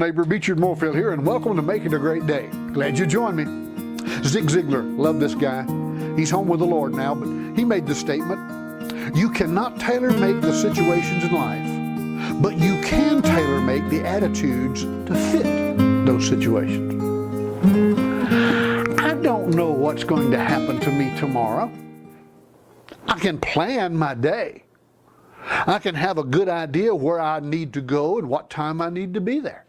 Neighbor Beechard Moorefield here, and welcome to Make It a Great Day. Glad you joined me. Zig Ziglar, love this guy. He's home with the Lord now, but he made this statement: you cannot tailor-make the situations in life, but you can tailor-make the attitudes to fit those situations. I don't know what's going to happen to me tomorrow. I can plan my day. I can have a good idea where I need to go and what time I need to be there.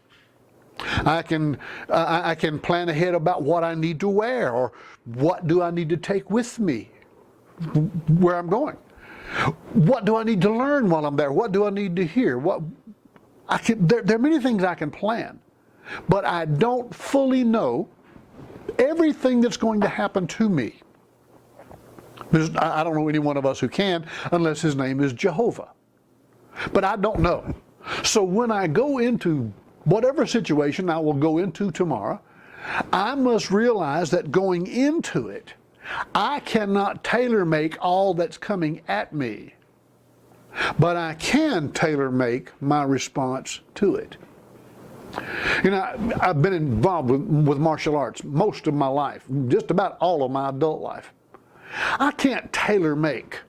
I can plan ahead about what I need to wear, or what do I need to take with me where I'm going. What do I need to learn while I'm there? What do I need to hear? There are many things I can plan, but I don't fully know everything that's going to happen to me. I don't know any one of us who can, unless his name is Jehovah. But I don't know. So when I go into whatever situation I will go into tomorrow, I must realize that going into it, I cannot tailor-make all that's coming at me, but I can tailor-make my response to it. You know, I've been involved with martial arts most of my life, just about all of my adult life. I can't tailor-make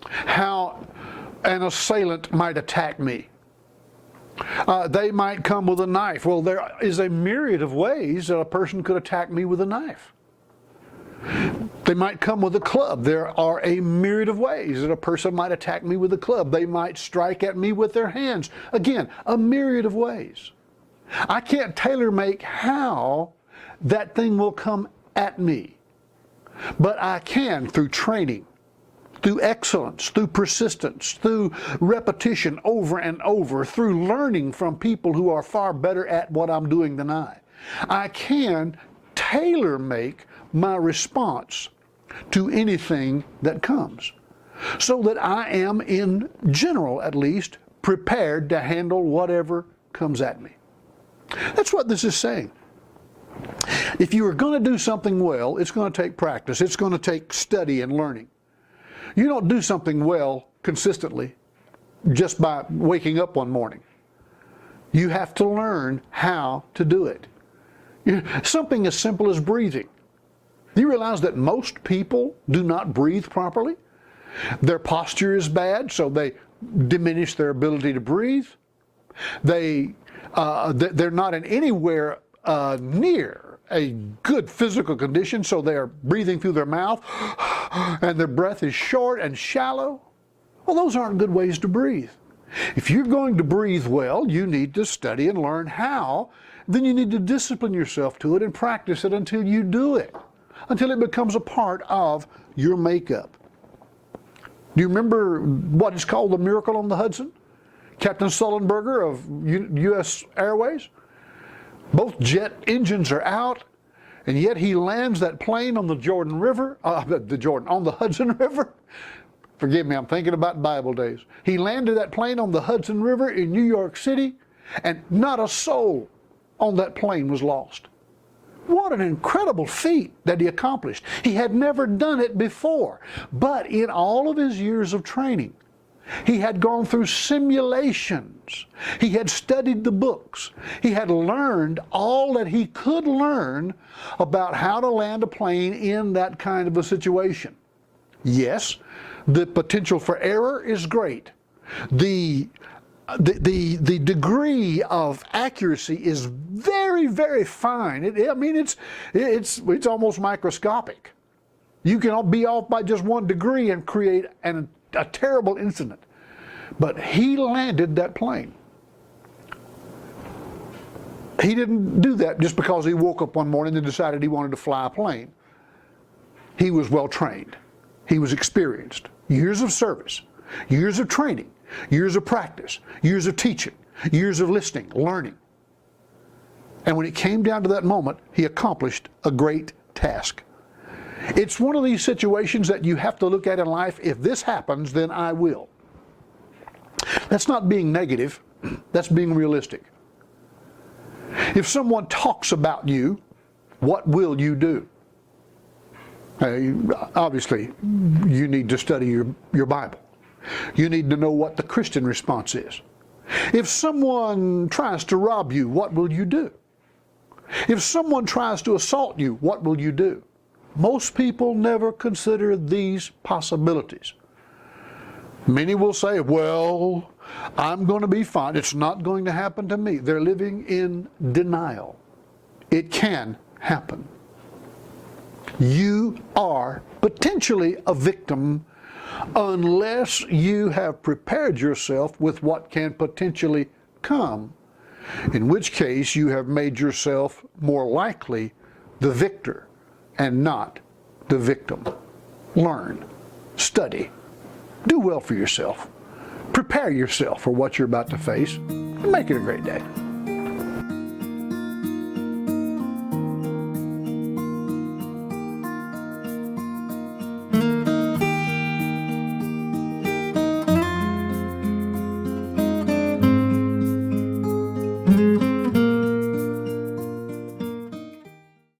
how an assailant might attack me. They might come with a knife. Well, there is a myriad of ways that a person could attack me with a knife. They might come with a club. There are a myriad of ways that a person might attack me with a club. They might strike at me with their hands. Again, a myriad of ways. I can't tailor-make how that thing will come at me. But I can, through training, through excellence, through persistence, through repetition over and over, through learning from people who are far better at what I'm doing than I can tailor-make my response to anything that comes, so that I am, in general at least, prepared to handle whatever comes at me. That's what this is saying. If you are going to do something well, it's going to take practice. It's going to take study and learning. You don't do something well consistently just by waking up one morning. You have to learn how to do it. Something as simple as breathing. Do you realize that most people do not breathe properly? Their posture is bad, so they diminish their ability to breathe. They're not in anywhere near a good physical condition, so they're breathing through their mouth and their breath is short and shallow. Well, those aren't good ways to breathe. If you're going to breathe well, you need to study and learn how. Then you need to discipline yourself to it and practice it until you do it, until it becomes a part of your makeup. Do you remember what is called the miracle on the Hudson? Captain Sullenberger of U.S. Airways? Both jet engines are out, and yet he lands that plane on the on the Hudson River. Forgive me, I'm thinking about Bible days. He landed that plane on the Hudson River in New York City, and not a soul on that plane was lost. What an incredible feat that he accomplished. He had never done it before, but in all of his years of training, he had gone through simulations. He had studied the books. He had learned all that he could learn about how to land a plane in that kind of a situation. Yes, the potential for error is great. The degree of accuracy is very, very fine. It's almost microscopic. You can be off by just 1 degree and create a terrible incident. But he landed that plane. He didn't do that just because he woke up one morning and decided he wanted to fly a plane. He was well trained. He was experienced. Years of service, years of training, years of practice, years of teaching, years of listening, learning. And when it came down to that moment, he accomplished a great task. It's one of these situations that you have to look at in life. If this happens, then I will. That's not being negative. That's being realistic. If someone talks about you, what will you do? Obviously, you need to study your Bible. You need to know what the Christian response is. If someone tries to rob you, what will you do? If someone tries to assault you, what will you do? Most people never consider these possibilities. Many will say, well, I'm going to be fine. It's not going to happen to me. They're living in denial. It can happen. You are potentially a victim unless you have prepared yourself with what can potentially come, in which case you have made yourself more likely the victor and not the victim. Learn, study, do well for yourself, prepare yourself for what you're about to face, and make it a great day.